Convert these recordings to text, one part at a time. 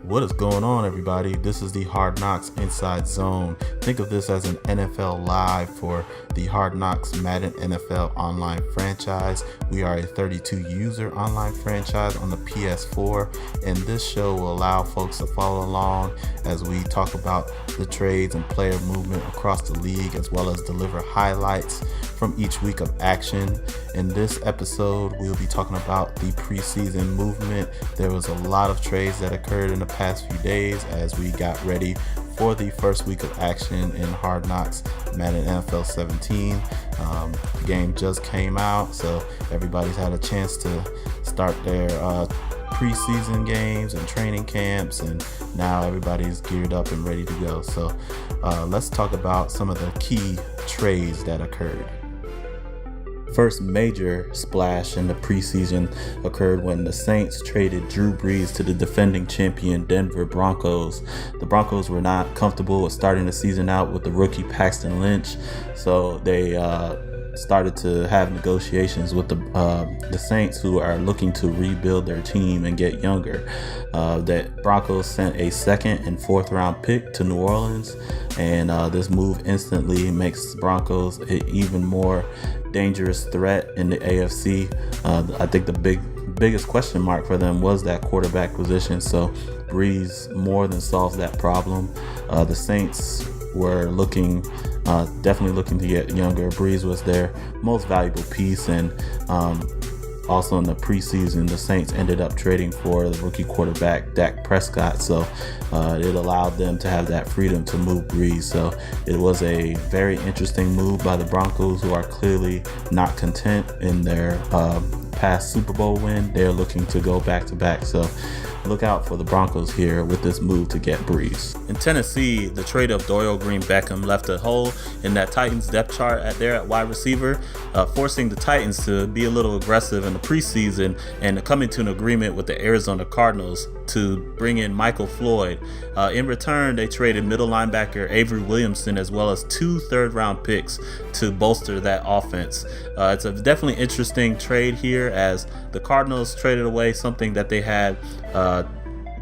What is going on, everybody? This is the Hard Knocks Inside Zone. Think of this as an NFL Live for the Hard Knocks Madden NFL online franchise. We are a 32-user online franchise on the PS4, and this show will allow folks to follow along as we talk about the trades and player movement across the league, as well as deliver highlights from each week of action. In this episode, we'll be talking about the preseason movement. There was a lot of trades that occurred in the past few days as we got ready for the first week of action in Hard Knocks Madden NFL 17. The game just came out, so everybody's had a chance to start their preseason games and training camps, and now everybody's geared up and ready to go. So let's talk about some of the key trades that occurred. First major splash in the preseason occurred when the Saints traded Drew Brees to the defending champion Denver Broncos. The Broncos were not comfortable with starting the season out with the rookie Paxton Lynch, so they started to have negotiations with the Saints, who are looking to rebuild their team and get younger. That Broncos sent a second and fourth round pick to New Orleans, and this move instantly makes Broncos an even more dangerous threat in the AFC. I think the biggest question mark for them was that quarterback position, so Brees more than solves that problem. The Saints were definitely looking to get younger. Brees was their most valuable piece, and also in the preseason, the Saints ended up trading for the rookie quarterback Dak Prescott, so it allowed them to have that freedom to move Brees. So it was a very interesting move by the Broncos, who are clearly not content in their past Super Bowl win. They're looking to go back-to-back, so look out for the Broncos here with this move to get Brees. In Tennessee, the trade of Dorial Green-Beckham left a hole in that Titans depth chart at wide receiver, forcing the Titans to be a little aggressive in the preseason and coming to an agreement with the Arizona Cardinals to bring in Michael Floyd. In return, they traded middle linebacker Avery Williamson as well as 2 third-round picks to bolster that offense. It's a definitely interesting trade here, as the Cardinals traded away something that they had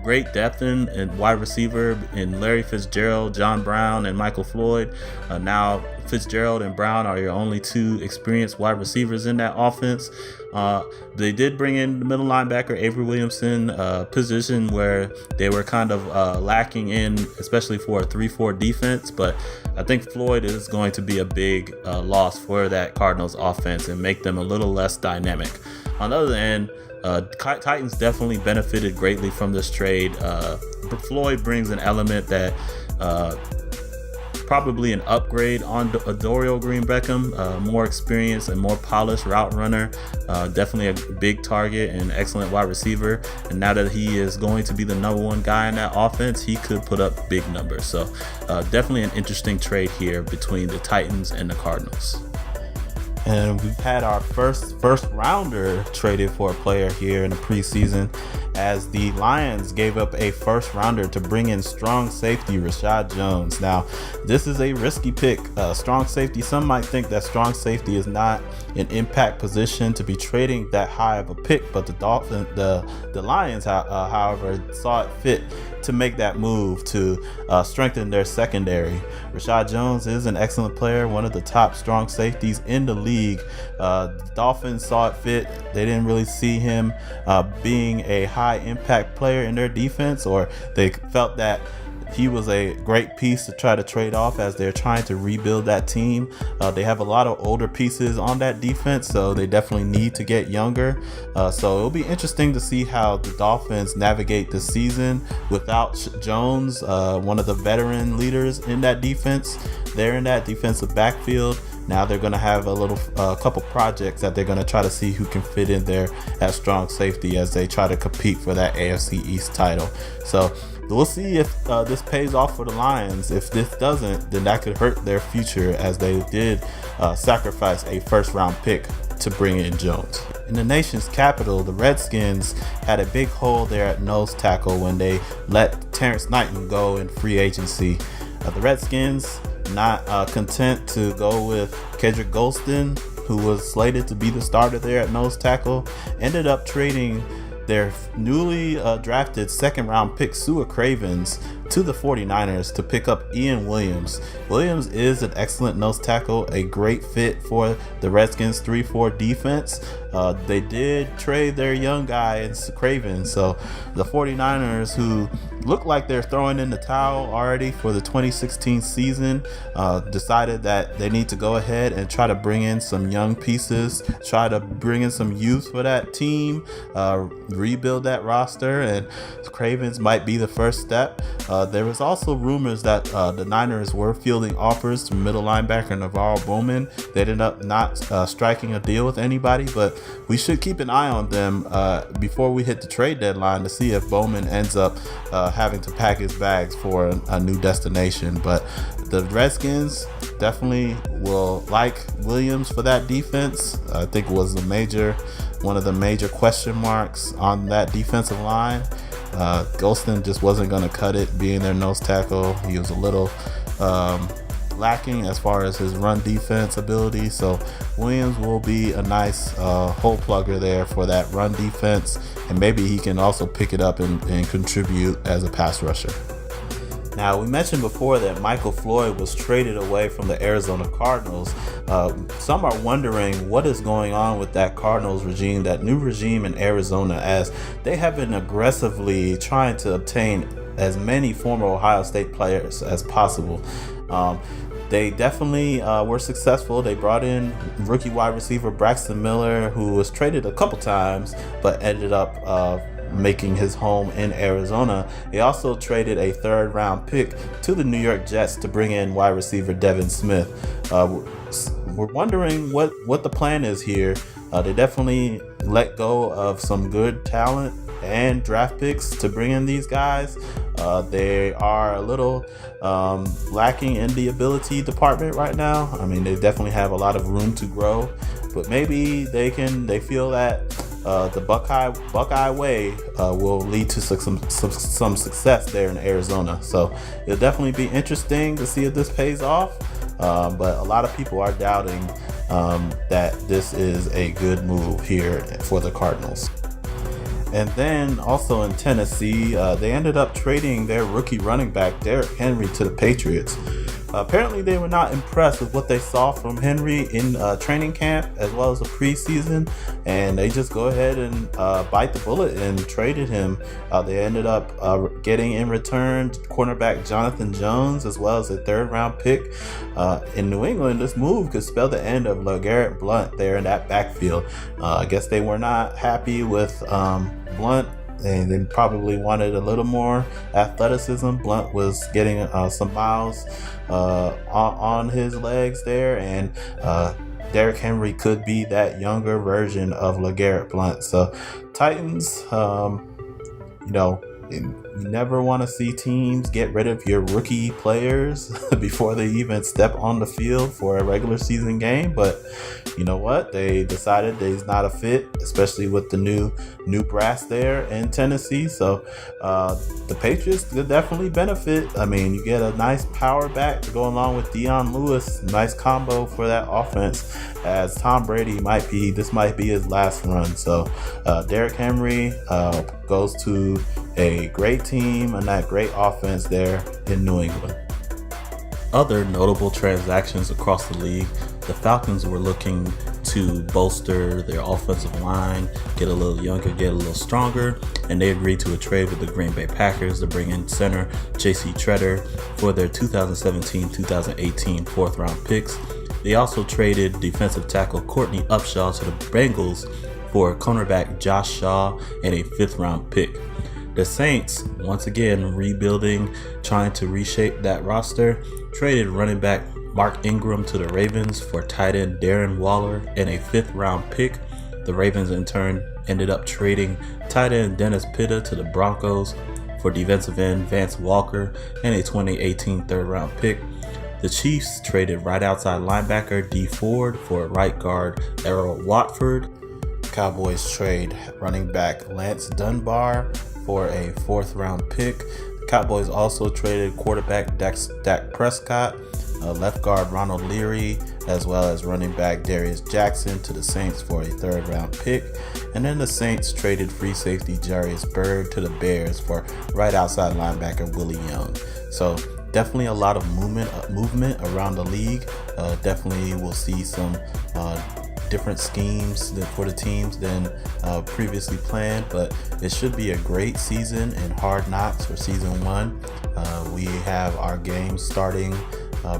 great depth in wide receiver in Larry Fitzgerald, John Brown, and Michael Floyd. Now Fitzgerald and Brown are your only 2 experienced wide receivers in that offense. They did bring in the middle linebacker Avery Williamson, position where they were kind of lacking in, especially for a 3-4 defense. But I think Floyd is going to be a big loss for that Cardinals offense and make them a little less dynamic. On the other end, Titans definitely benefited greatly from this trade. Floyd brings an element that probably an upgrade on Dorial Green-Beckham, more experienced and more polished route runner, definitely a big target and excellent wide receiver. And now that he is going to be the number 1 guy in that offense, he could put up big numbers. So definitely an interesting trade here between the Titans and the Cardinals. And we've had our first rounder traded for a player here in the preseason, as the Lions gave up a first rounder to bring in strong safety Rashad Jones. Now, this is a risky pick. Strong safety, some might think that strong safety is not an impact position to be trading that high of a pick, but the Lions, however, saw it fit to make that move to strengthen their secondary. Rashad Jones is an excellent player, one of the top strong safeties in the league. The Dolphins saw it fit. They didn't really see him being a high impact player in their defense, or they felt that he was a great piece to try to trade off as they're trying to rebuild that team. They have a lot of older pieces on that defense, so they definitely need to get younger. So it'll be interesting to see how the Dolphins navigate the season without Jones, one of the veteran leaders in that defense. They're in that defensive backfield. Now they're going to have a couple projects that they're going to try to see who can fit in there at strong safety as they try to compete for that AFC East title. So we'll see if this pays off for the Lions. If this doesn't, then that could hurt their future, as they did sacrifice a first-round pick to bring in Jones. In the nation's capital, the Redskins had a big hole there at nose tackle when they let Terrence Knighton go in free agency. The Redskins, not content to go with Kedrick Golston, who was slated to be the starter there at nose tackle, ended up trading their newly drafted second round pick Sua Cravens to the 49ers to pick up Ian Williams. Williams is an excellent nose tackle, a great fit for the Redskins 3-4 defense. They did trade their young guy in Cravens, so the 49ers, who look like they're throwing in the towel already for the 2016 season, decided that they need to go ahead and try to bring in some young pieces, try to bring in some youth for that team, rebuild that roster, and Cravens might be the first step. There was also rumors that the Niners were fielding offers from middle linebacker Navarro Bowman. They ended up not striking a deal with anybody, but we should keep an eye on them before we hit the trade deadline to see if Bowman ends up having to pack his bags for a new destination. But the Redskins definitely will like Williams for that defense. I think was one of the major question marks on that defensive line. Golston just wasn't going to cut it being their nose tackle. He was a little lacking as far as his run defense ability, so Williams will be a nice hole plugger there for that run defense, and maybe he can also pick it up and contribute as a pass rusher. Now, we mentioned before that Michael Floyd was traded away from the Arizona Cardinals. Some are wondering what is going on with that Cardinals regime, that new regime in Arizona, as they have been aggressively trying to obtain as many former Ohio State players as possible. They definitely were successful. They brought in rookie wide receiver Braxton Miller, who was traded a couple times, but ended up making his home in Arizona. They also traded a third round pick to the New York Jets to bring in wide receiver Devin Smith. We're wondering what the plan is here. They definitely let go of some good talent and draft picks to bring in these guys. They are a little lacking in the ability department right now. I mean, they definitely have a lot of room to grow, but maybe they feel that the Buckeye way will lead to some success there in Arizona. So it'll definitely be interesting to see if this pays off. But a lot of people are doubting that this is a good move here for the Cardinals. And then also in Tennessee, they ended up trading their rookie running back Derrick Henry to the Patriots. Apparently they were not impressed with what they saw from Henry in training camp as well as the preseason, and they just go ahead and bite the bullet and traded him. They ended up getting in return cornerback Jonathan Jones as well as a third round pick. In New England, this move could spell the end of LeGarrette Blount there in that backfield. I guess they were not happy with Blount, and they probably wanted a little more athleticism. Blount was getting some miles on his legs there, and Derrick Henry could be that younger version of LeGarrette Blount. So Titans, you never want to see teams get rid of your rookie players before they even step on the field for a regular season game. But you know what? They decided that he's not a fit, especially with the new brass there in Tennessee. So the Patriots could definitely benefit. I mean, you get a nice power back to go along with Dion Lewis. Nice combo for that offense, as Tom Brady might be his last run. So Derrick Henry goes to a great team and that great offense there in New England. Other notable transactions across the league: the Falcons were looking to bolster their offensive line, get a little younger, get a little stronger, and they agreed to a trade with the Green Bay Packers to bring in center J.C. Tretter for their 2017-2018 fourth round picks. They also traded defensive tackle Courtney Upshaw to the Bengals for cornerback Josh Shaw and a fifth round pick. The Saints, once again rebuilding, trying to reshape that roster, traded running back Mark Ingram to the Ravens for tight end Darren Waller and a fifth round pick. The Ravens in turn ended up trading tight end Dennis Pitta to the Broncos for defensive end Vance Walker and a 2018 third round pick. The Chiefs traded right outside linebacker Dee Ford for right guard Errol Watford. Cowboys trade running back Lance Dunbar for a fourth round pick. The Cowboys also traded quarterback Dak Prescott, left guard Ronald Leary, as well as running back Darius Jackson to the Saints for a 3rd round pick. And then the Saints traded free safety Jarius Byrd to the Bears for right outside linebacker Willie Young. So definitely a lot of movement around the league. Definitely we'll see some different schemes for the teams than previously planned, but it should be a great season in Hard Knocks for season 1. We have our game starting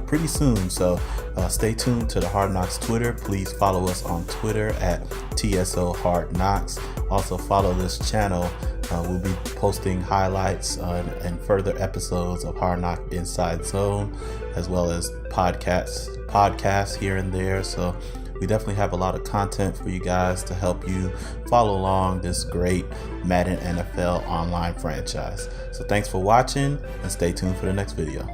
pretty soon, so stay tuned to the Hard Knocks Twitter. Please follow us on Twitter at TSO Hard Knocks. Also follow this channel. We'll be posting highlights and further episodes of Hard Knock Inside Zone, as well as podcasts here and there. So we definitely have a lot of content for you guys to help you follow along this great Madden NFL online franchise. So thanks for watching, and stay tuned for the next video.